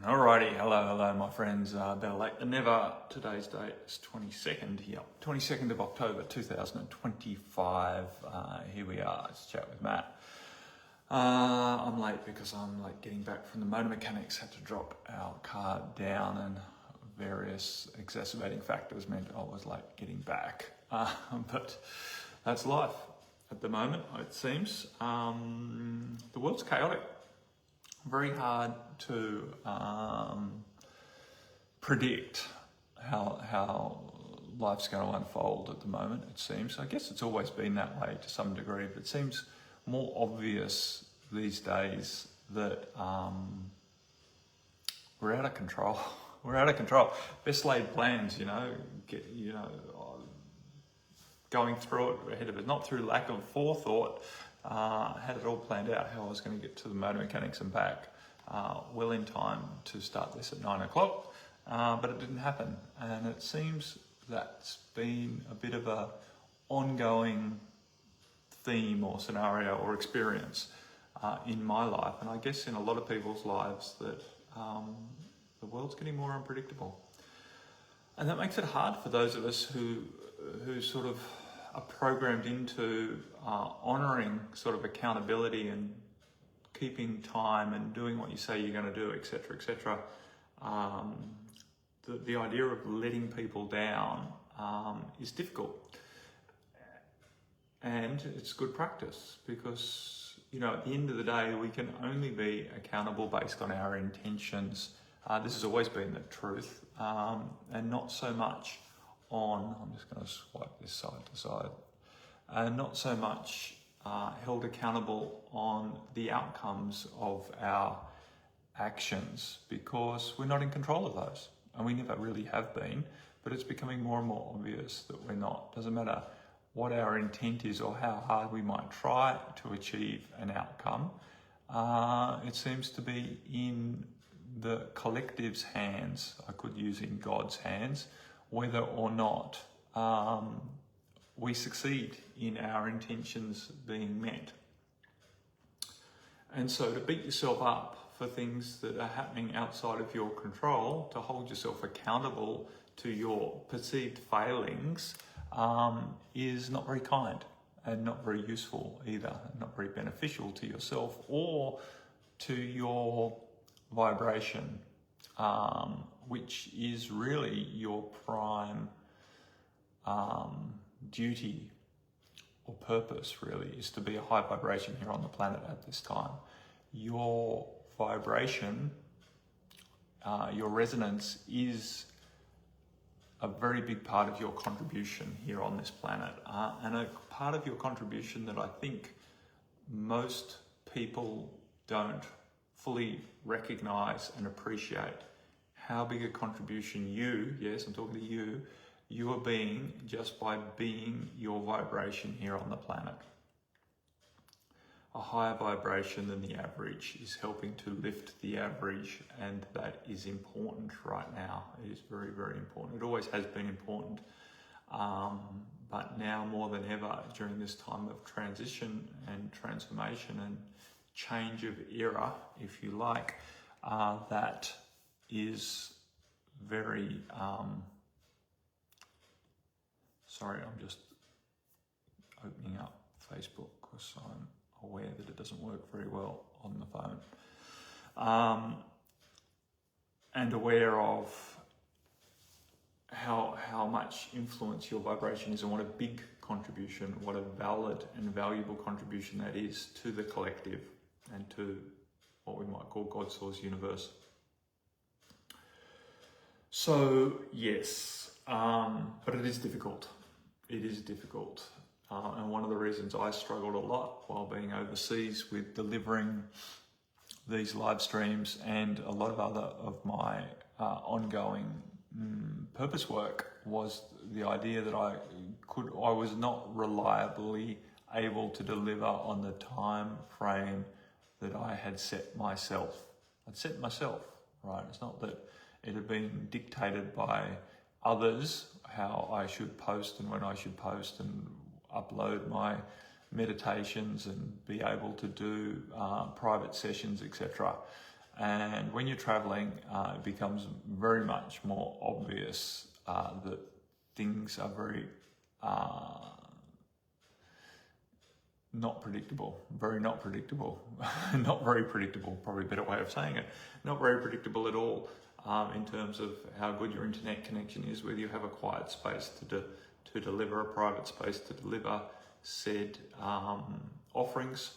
Alrighty, hello my friends, better late than never. Today's date is 22nd of October 2025. Here we are, let's chat with Matt. I'm late because I'm getting back from the motor mechanics, had to drop our car down and various exacerbating factors meant I was late getting back. But that's life at the moment, it seems. The world's chaotic. Very hard to predict how life's going to unfold at the moment, it seems. I guess it's always been that way to some degree, but it seems more obvious these days that we're out of control. We're out of control. Best laid plans, going through it ahead of it, not through lack of forethought. Had it all planned out how I was going to get to the motor mechanics and back well in time to start this at 9 o'clock, but it didn't happen. And it seems that's been a bit of a ongoing theme or scenario or experience in my life, and I guess in a lot of people's lives, that the world's getting more unpredictable. And that makes it hard for those of us who sort of are programmed into honouring sort of accountability and keeping time and doing what you say you're going to do, etc., etc. The idea of letting people down is difficult, and it's good practice because at the end of the day we can only be accountable based on our intentions. This has always been the truth, and not so much on, I'm just going to swipe this side to side, not so much held accountable on the outcomes of our actions, because we're not in control of those, and we never really have been, but it's becoming more and more obvious that we're not. Doesn't matter what our intent is or how hard we might try to achieve an outcome, it seems to be in the collective's hands, I could use in God's hands, whether or not we succeed in our intentions being met. And so to beat yourself up for things that are happening outside of your control, to hold yourself accountable to your perceived failings, is not very kind and not very useful either, not very beneficial to yourself or to your vibration, which is really your prime duty or purpose, really, is to be a high vibration here on the planet at this time. Your vibration, your resonance is a very big part of your contribution here on this planet, and a part of your contribution that I think most people don't fully recognize and appreciate how big a contribution yes, I'm talking to you are being just by being your vibration here on the planet. A higher vibration than the average is helping to lift the average, and that is important right now. It is very, very important. It always has been important, but now more than ever during this time of transition and transformation and change of era, if you like, that is very sorry, I'm just opening up Facebook because I'm aware that it doesn't work very well on the phone, and aware of how much influence your vibration is and what a big contribution, what a valid and valuable contribution that is to the collective and to what we might call God's source universe. So yes, but it is difficult. It is difficult. And one of the reasons I struggled a lot while being overseas with delivering these live streams and a lot of other of my ongoing purpose work was the idea that I was not reliably able to deliver on the time frame that I had set myself. I'd set myself, right? It's not that it had been dictated by others how I should post and when I should post and upload my meditations and be able to do private sessions, etc. And when you're traveling, it becomes very much more obvious that things are very not predictable, very not predictable, not very predictable, probably a better way of saying it, not very predictable at all in terms of how good your internet connection is, whether you have a quiet space to deliver, a private space to deliver said offerings,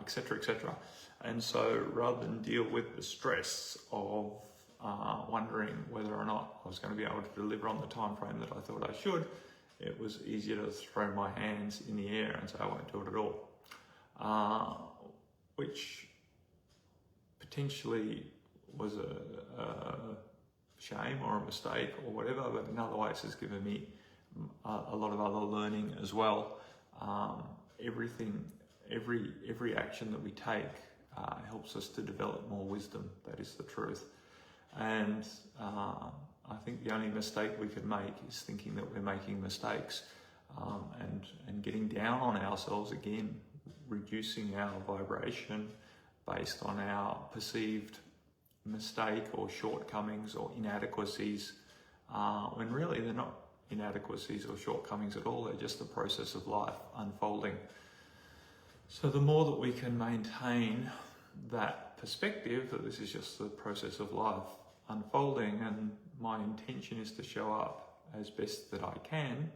etc., etc. And so rather than deal with the stress of wondering whether or not I was going to be able to deliver on the time frame that I thought I should, it was easier to throw my hands in the air and say I won't do it at all, which potentially was a shame or a mistake or whatever, but in other ways has given me a lot of other learning as well. Every action that we take helps us to develop more wisdom. That is the truth. And I think the only mistake we can make is thinking that we're making mistakes, and getting down on ourselves again, reducing our vibration based on our perceived mistake or shortcomings or inadequacies, when really they're not inadequacies or shortcomings at all. They're just the process of life unfolding. So the more that we can maintain that perspective that this is just the process of life unfolding, and my intention is to show up as best that I can,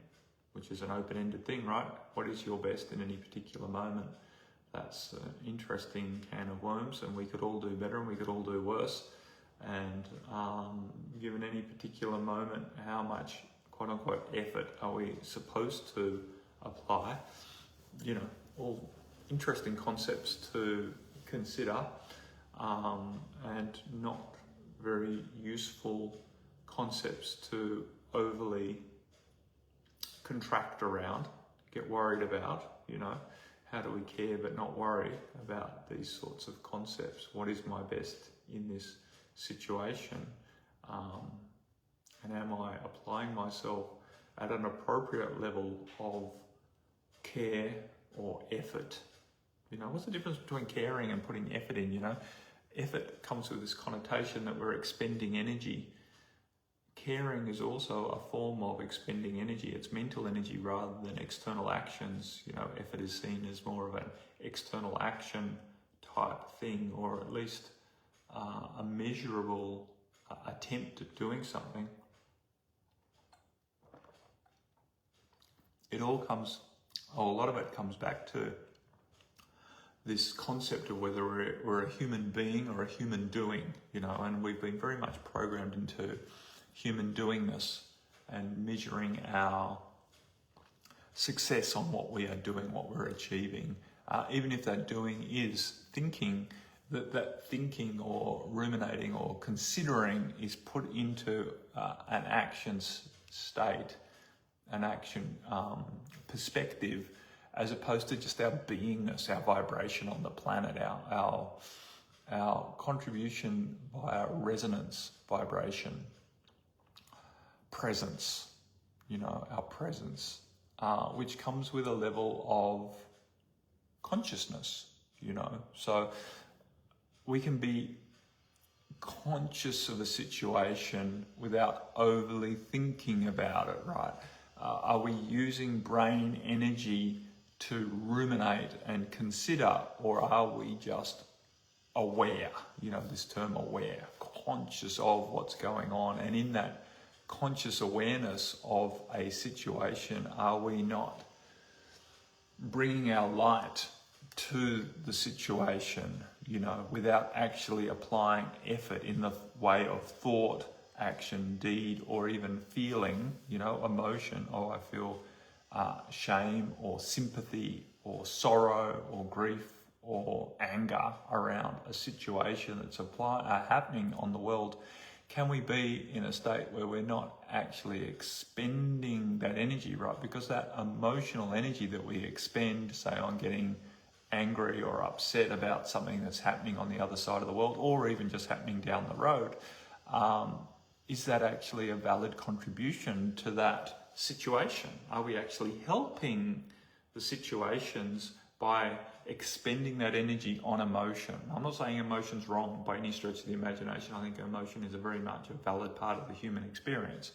which is an open-ended thing, right? What is your best in any particular moment? That's an interesting can of worms, and we could all do better and we could all do worse. And given any particular moment, how much quote-unquote effort are we supposed to apply? You know, all interesting concepts to consider, and not very useful concepts to overly contract around, get worried about. You know, how do we care but not worry about these sorts of concepts? What is my best in this situation? And am I applying myself at an appropriate level of care or effort? You know, what's the difference between caring and putting effort in? You know, effort comes with this connotation that we're expending energy. Caring is also a form of expending energy. It's mental energy rather than external actions. You know, effort is seen as more of an external action type thing, or at least a measurable attempt at doing something. A lot of it comes back to this concept of whether we're a human being or a human doing, you know, and we've been very much programmed into human doingness and measuring our success on what we are doing, what we're achieving, even if that doing is thinking, that thinking or ruminating or considering is put into an action state, an action perspective, as opposed to just our beingness, our vibration on the planet, our contribution via resonance, vibration, presence, you know, our presence, which comes with a level of consciousness, you know. So we can be conscious of a situation without overly thinking about it, right? Are we using brain energy to ruminate and consider, or are we just aware? You know, this term aware, conscious of what's going on. And in that conscious awareness of a situation, are we not bringing our light to the situation, you know, without actually applying effort in the way of thought, action, deed, or even feeling, you know, emotion? Oh, I feel shame or sympathy or sorrow or grief or anger around a situation that's happening on the world. Can we be in a state where we're not actually expending that energy, right? Because that emotional energy that we expend, say on getting angry or upset about something that's happening on the other side of the world, or even just happening down the road, is that actually a valid contribution to that situation? Are we actually helping the situations by expending that energy on emotion. I'm not saying emotion's wrong by any stretch of the imagination. I think emotion is a very much a valid part of the human experience.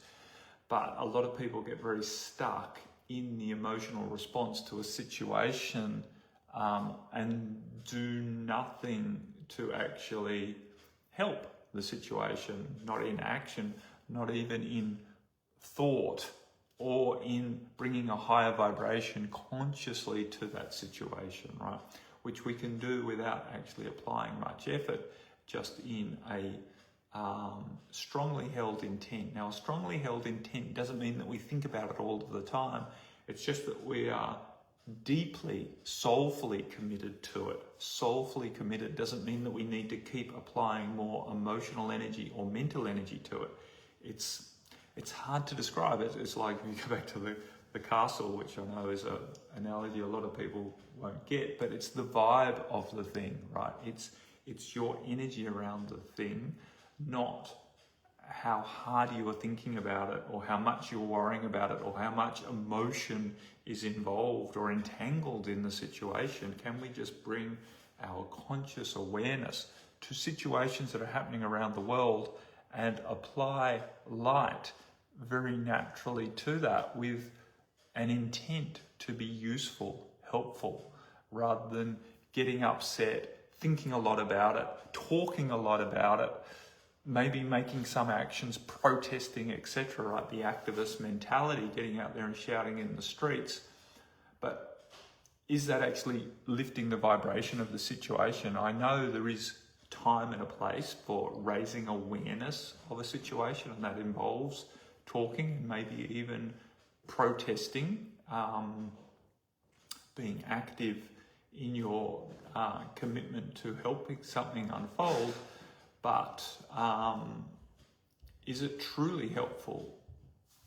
But a lot of people get very stuck in the emotional response to a situation and do nothing to actually help the situation, not in action, not even in thought, or in bringing a higher vibration consciously to that situation, right? Which we can do without actually applying much effort, just in a strongly held intent. Now, a strongly held intent doesn't mean that we think about it all of the time. It's just that we are deeply, soulfully committed to it. Soulfully committed doesn't mean that we need to keep applying more emotional energy or mental energy to it. It's hard to describe it. It's like if you go back to the castle, which I know is an analogy a lot of people won't get, but it's the vibe of the thing, right? It's your energy around the thing, not how hard you are thinking about it, or how much you're worrying about it, or how much emotion is involved or entangled in the situation. Can we just bring our conscious awareness to situations that are happening around the world and apply light very naturally to that with an intent to be useful, helpful, rather than getting upset, thinking a lot about it, talking a lot about it, maybe making some actions, protesting, etc., right? The activist mentality, getting out there and shouting in the streets. But is that actually lifting the vibration of the situation? I know there is time and a place for raising awareness of a situation, and that involves talking, maybe even protesting, being active in your commitment to helping something unfold. But is it truly helpful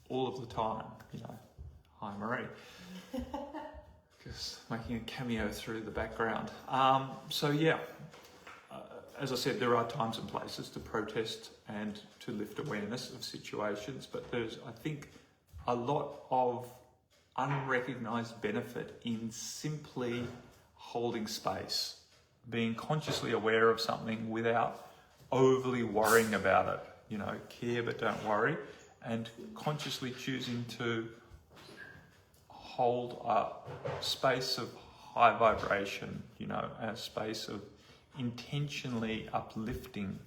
all of the time? You know, hi Marie, just making a cameo through the background. So yeah, as I said, there are times and places to protest and to lift awareness of situations, but there's, I think, a lot of unrecognized benefit in simply holding space, being consciously aware of something without overly worrying about it. You know, care but don't worry, and consciously choosing to hold a space of high vibration, you know, a space of intentionally uplifting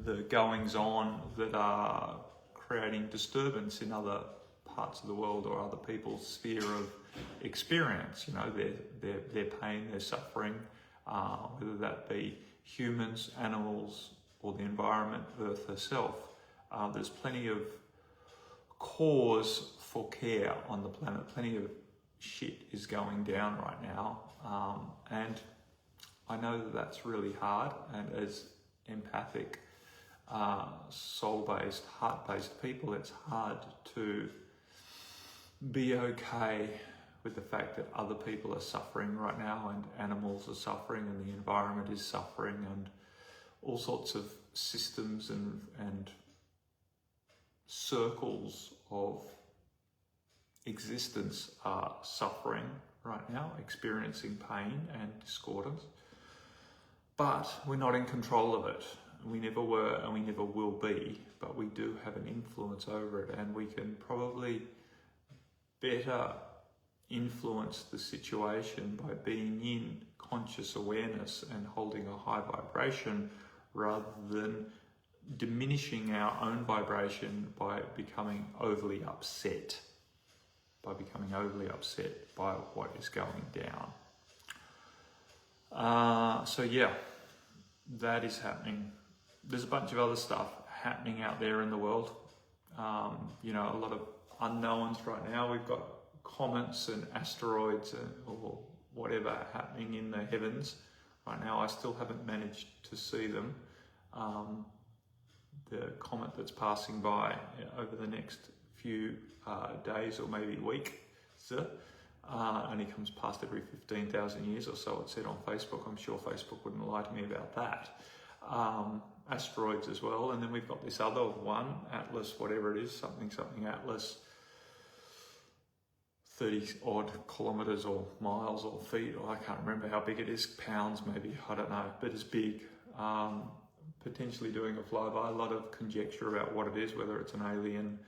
the goings on that are creating disturbance in other parts of the world or other people's sphere of experience, you know, their pain, their suffering, whether that be humans, animals, or the environment, Earth herself. There's plenty of cause for care on the planet. Plenty of shit is going down right now. And I know that that's really hard, and as empathic, soul-based, heart-based people, it's hard to be okay with the fact that other people are suffering right now, and animals are suffering, and the environment is suffering, and all sorts of systems and circles of existence are suffering right now, experiencing pain and discordance. But we're not in control of it. We never were and we never will be, but we do have an influence over it, and we can probably better influence the situation by being in conscious awareness and holding a high vibration, rather than diminishing our own vibration by becoming overly upset by what is going down. So yeah, that is happening. There's a bunch of other stuff happening out there in the world. You know, a lot of unknowns right now. We've got comets and asteroids or whatever happening in the heavens right now. I still haven't managed to see them. The comet that's passing by over the next few days or maybe week, only comes past every 15,000 years or so, it said on Facebook. I'm sure Facebook wouldn't lie to me about that. Asteroids as well. And then we've got this other one, Atlas, whatever it is, something Atlas 30 odd kilometres or miles or feet, or I can't remember how big it is, pounds maybe, I don't know, but it's big. Potentially doing a flyby, a lot of conjecture about what it is, whether it's an alien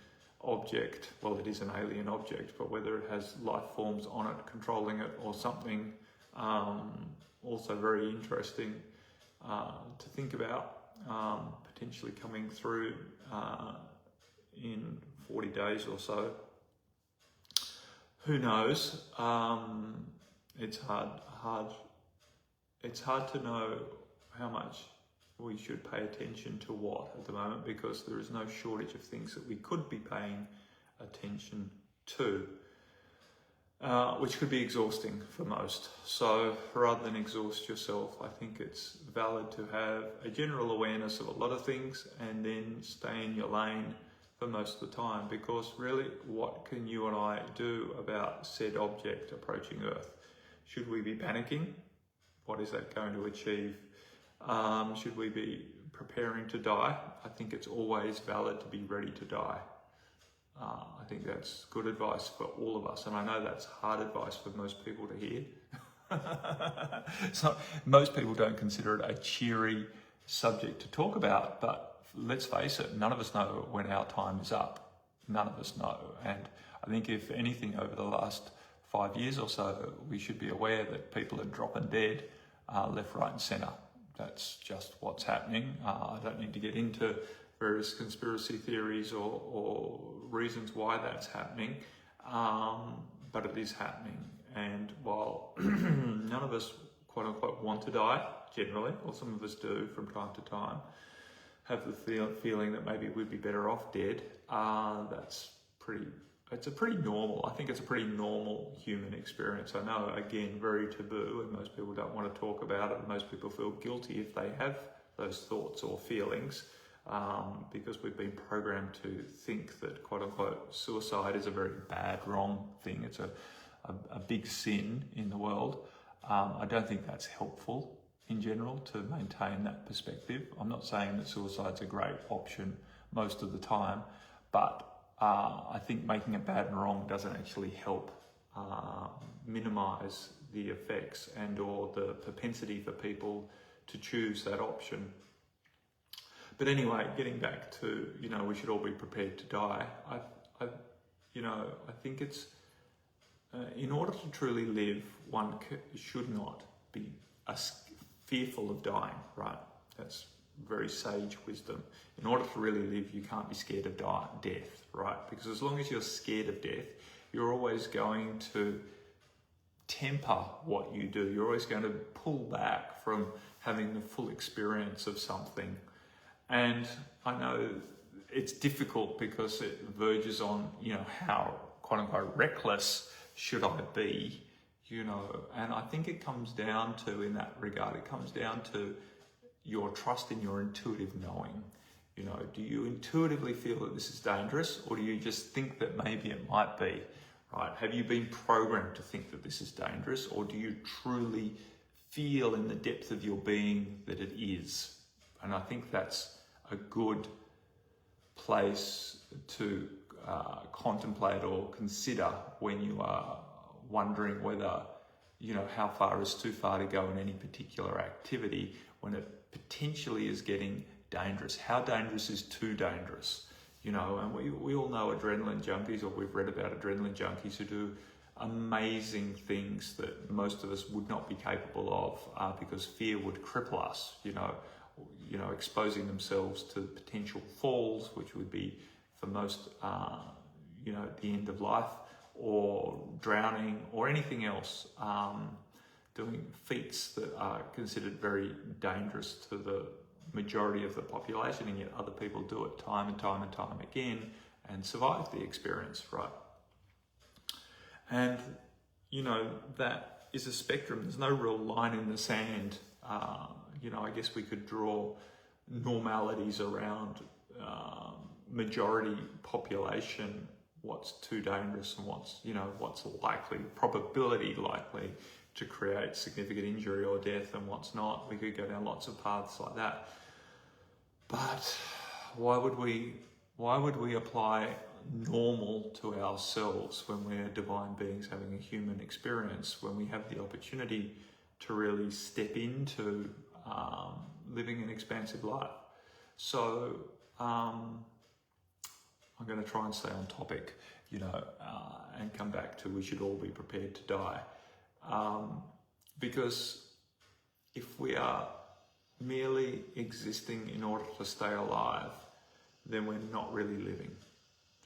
object, well it is an alien object, but whether it has life forms on it controlling it or something. Also very interesting to think about, potentially coming through in 40 days or so. Who knows? It's hard to know how much we should pay attention to what at the moment, because there is no shortage of things that we could be paying attention to, which could be exhausting for most. So rather than exhaust yourself, I think it's valid to have a general awareness of a lot of things and then stay in your lane for most of the time, because really, what can you and I do about said object approaching Earth? Should we be panicking? What is that going to achieve? Should we be preparing to die? I think it's always valid to be ready to die. I think that's good advice for all of us, and I know that's hard advice for most people to hear. So most people don't consider it a cheery subject to talk about, but let's face it, none of us know when our time is up. None of us know. And I think if anything, over the last 5 years or so, we should be aware that people are dropping dead left, right and centre. That's just what's happening. I don't need to get into various conspiracy theories or reasons why that's happening, but it is happening. And while none of us, quote unquote, want to die generally, or some of us do from time to time, have the feeling that maybe we'd be better off dead, it's a pretty normal, I think it's a pretty normal human experience. I know, again, very taboo, and most people don't want to talk about it, and most people feel guilty if they have those thoughts or feelings, because we've been programmed to think that, quote unquote, suicide is a very bad, wrong thing. It's a big sin in the world. I don't think that's helpful in general to maintain that perspective. I'm not saying that suicide's a great option most of the time, but I think making it bad and wrong doesn't actually help minimize the effects and or the propensity for people to choose that option. But anyway, getting back to, we should all be prepared to die. I think it's, in order to truly live, one should not be fearful of dying, right? That's very sage wisdom. In order to really live, you can't be scared of death, right? Because as long as you're scared of death, you're always going to temper what you do. You're always going to pull back from having the full experience of something. And I know it's difficult because it verges on, how, quote unquote, reckless should I be, and I think it comes down to, in that regard, it comes down to your trust in your intuitive knowing. Do you intuitively feel that this is dangerous, or do you just think that maybe it might be, right? Have you been programmed to think that this is dangerous, or do you truly feel in the depth of your being that it is? And I think that's a good place to contemplate or consider when you are wondering whether, how far is too far to go in any particular activity when it potentially is getting dangerous. How dangerous is too dangerous? And we all know adrenaline junkies, or we've read about adrenaline junkies who do amazing things that most of us would not be capable of because fear would cripple us, exposing themselves to potential falls, which would be for most, the end of life, or drowning, or anything else, doing feats that are considered very dangerous to the majority of the population, and yet other people do it time and time and time again and survive the experience, right? And, that is a spectrum. There's no real line in the sand. I guess we could draw normalities around majority population, what's too dangerous and what's probability likely to create significant injury or death, and what's not. We could go down lots of paths like that. But why would we apply normal to ourselves when we're divine beings having a human experience, when we have the opportunity to really step into living an expansive life. So I'm going to try and stay on topic, and come back to we should all be prepared to die. Because if we are merely existing in order to stay alive, then we're not really living.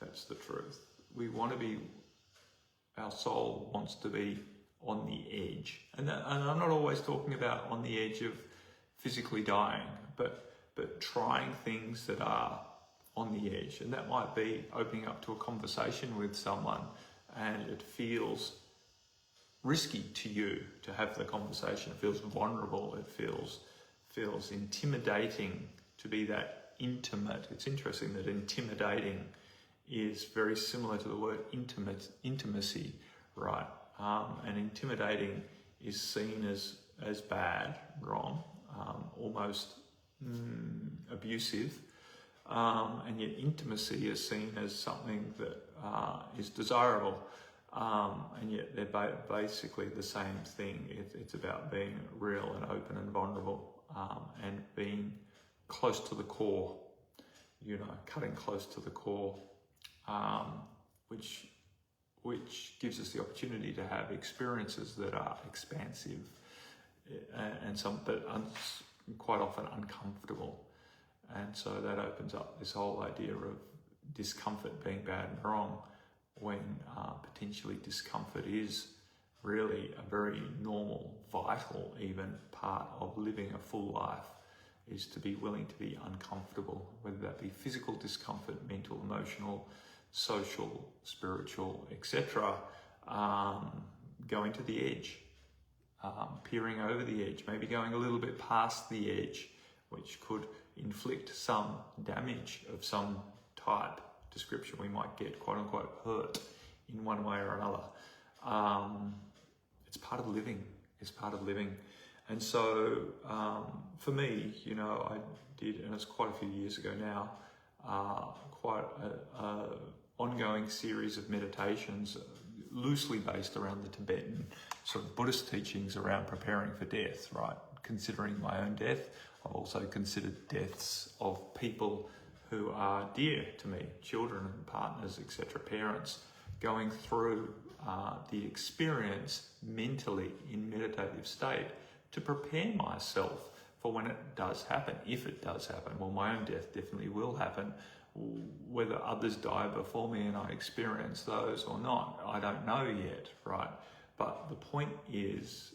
That's the truth. Our soul wants to be on the edge. And I'm not always talking about on the edge of physically dying, but trying things that are on the edge. And that might be opening up to a conversation with someone and it feels risky to you to have the conversation. It feels vulnerable. It feels intimidating to be that intimate. It's interesting that intimidating is very similar to the word intimacy, right? And intimidating is seen as bad, wrong, almost abusive, and yet intimacy is seen as something that is desirable, and yet they're basically the same thing. It's about being real and open and vulnerable, and being close to the core, cutting close to the core, which gives us the opportunity to have experiences that are expansive and quite often uncomfortable. And so that opens up this whole idea of discomfort being bad and wrong, when potentially discomfort is really a very normal, vital even part of living a full life, is to be willing to be uncomfortable, whether that be physical discomfort, mental, emotional, social, spiritual, etc. Going to the edge, peering over the edge, maybe going a little bit past the edge, which could inflict some damage of some type, description. We might get quote unquote hurt in one way or another. It's part of living. It's part of living. And so for me, I did, and it's quite a few years ago now, quite a ongoing series of meditations loosely based around the Tibetan sort of Buddhist teachings around preparing for death, right? Considering my own death, I've also considered deaths of people who are dear to me, children and partners, etc., parents, going through the experience mentally in meditative state to prepare myself for when it does happen, if it does happen. Well, my own death definitely will happen. Whether others die before me and I experience those or not, I don't know yet, right? But the point is,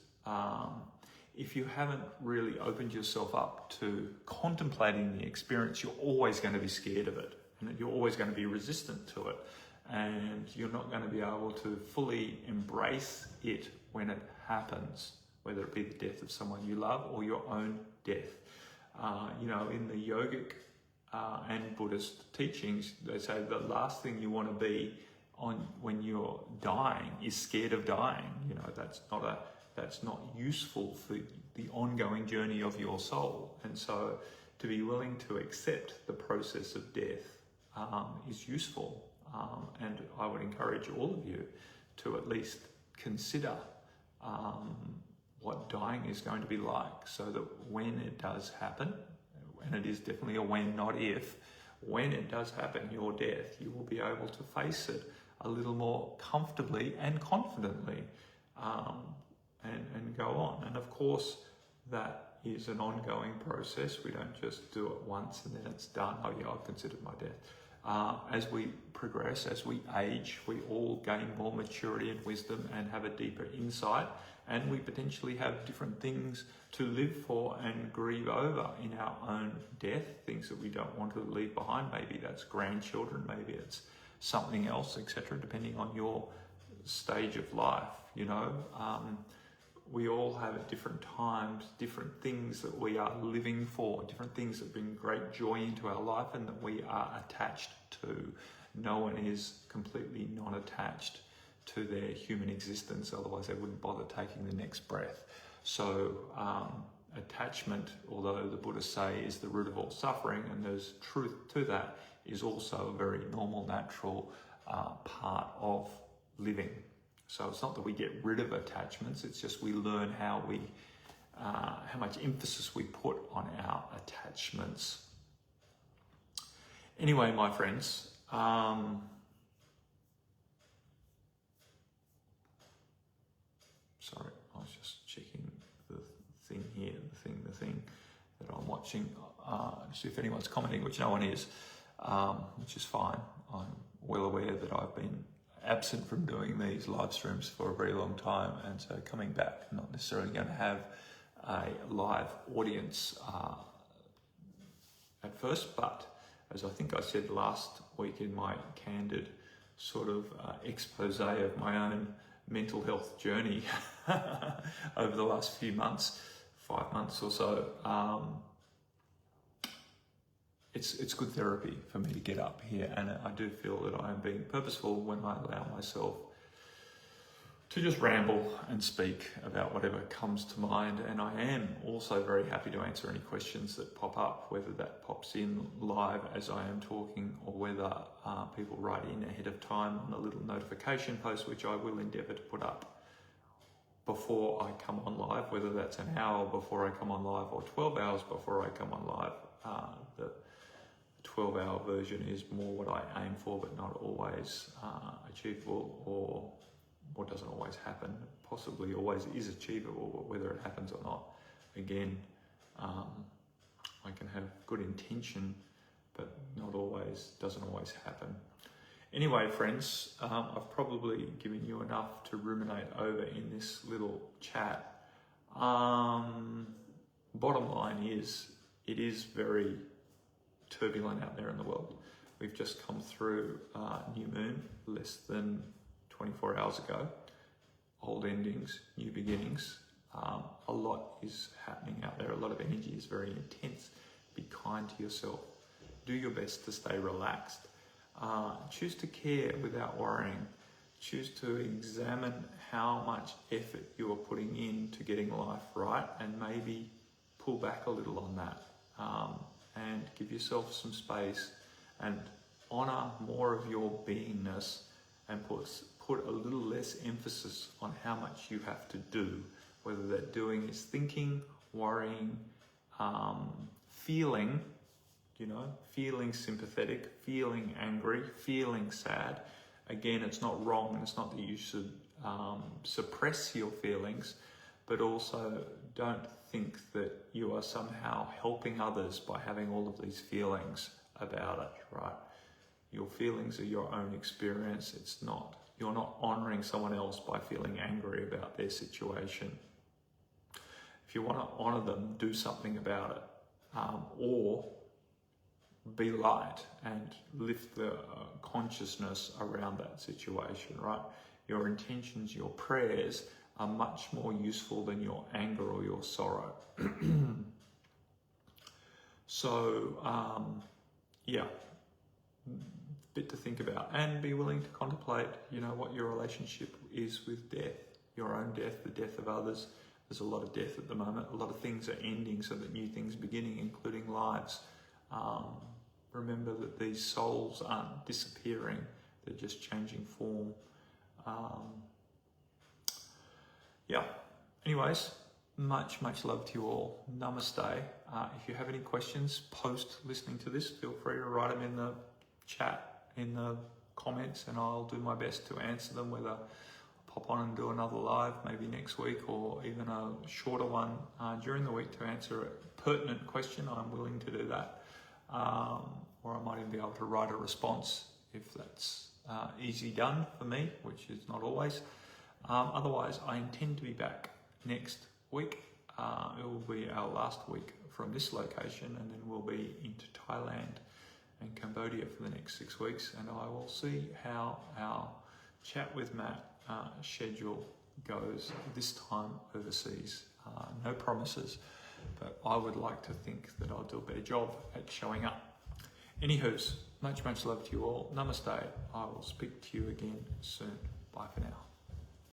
if you haven't really opened yourself up to contemplating the experience, you're always going to be scared of it, and you're always going to be resistant to it, and you're not going to be able to fully embrace it when it happens, whether it be the death of someone you love or your own death. In the yogic and Buddhist teachings, they say the last thing you want to be on when you're dying is scared of dying. That's not useful for the ongoing journey of your soul. And so to be willing to accept the process of death is useful. And I would encourage all of you to at least consider what dying is going to be like, so that when it does happen, and it is definitely a when, not if, when it does happen, your death, you will be able to face it a little more comfortably and confidently, and go on. And of course, that is an ongoing process. We don't just do it once and then it's done. Oh yeah, I've considered my death. As we progress, as we age, we all gain more maturity and wisdom and have a deeper insight, and we potentially have different things to live for and grieve over in our own death, things that we don't want to leave behind. Maybe that's grandchildren, maybe it's something else, etc., depending on your stage of life. We all have at different times different things that we are living for, different things that bring great joy into our life and that we are attached to. No one is completely non-attached to their human existence, otherwise they wouldn't bother taking the next breath. So attachment, although the Buddhists say is the root of all suffering, and there's truth to that, is also a very normal, natural part of living. So it's not that we get rid of attachments, it's just we learn how much emphasis we put on our attachments. Anyway, my friends, sorry, I was just checking the thing here, the thing that I'm watching, to see if anyone's commenting, which no one is, which is fine. I'm well aware that I've been absent from doing these live streams for a very long time, and so coming back, not necessarily going to have a live audience at first, but as I think I said last week in my candid sort of expose of my own mental health journey over the last few months, 5 months or so, it's good therapy for me to get up here, and I do feel that I am being purposeful when I allow myself to just ramble and speak about whatever comes to mind. And I am also very happy to answer any questions that pop up, whether that pops in live as I am talking, or whether people write in ahead of time on a little notification post, which I will endeavour to put up before I come on live, whether that's an hour before I come on live or 12 hours before I come on live. The 12-hour version is more what I aim for, but not always achievable, or doesn't always happen. Possibly always is achievable, but whether it happens or not, again, I can have good intention, but doesn't always happen. Anyway, friends, I've probably given you enough to ruminate over in this little chat. Bottom line is, it is very turbulent out there in the world. We've just come through new moon less than 24 hours ago. Old endings, new beginnings. A lot is happening out there. A lot of energy is very intense. Be kind to yourself. Do your best to stay relaxed. Choose to care without worrying. Choose to examine how much effort you are putting into getting life right, and maybe pull back a little on that. And give yourself some space and honor more of your beingness, and put a little less emphasis on how much you have to do, whether that doing is thinking, worrying, feeling sympathetic, feeling angry, feeling sad. Again, it's not wrong, and it's not that you should suppress your feelings, but also don't think that you are somehow helping others by having all of these feelings about it, right? Your feelings are your own experience. You're not honouring someone else by feeling angry about their situation. If you want to honour them, do something about it, or be light and lift the consciousness around that situation, right? Your intentions, your prayers are much more useful than your anger or your sorrow. So, bit to think about, and be willing to contemplate, what your relationship is with death, your own death, the death of others. There's a lot of death at the moment. A lot of things are ending so that new things are beginning, including lives. Remember that these souls aren't disappearing. They're just changing form. Anyways, much love to you all. Namaste. If you have any questions post listening to this, feel free to write them in the chat, in the comments, and I'll do my best to answer them, whether I'll pop on and do another live maybe next week, or even a shorter one during the week to answer a pertinent question. I'm willing to do that. Or I might even be able to write a response if that's easy done for me, which is not always. Otherwise, I intend to be back next week. It will be our last week from this location, and then we'll be into Thailand and Cambodia for the next 6 weeks, and I will see how our chat with Matt schedule goes this time overseas. No promises, but I would like to think that I'll do a better job at showing up. Anywho's, much love to you all. Namaste. I will speak to you again soon. Bye for now.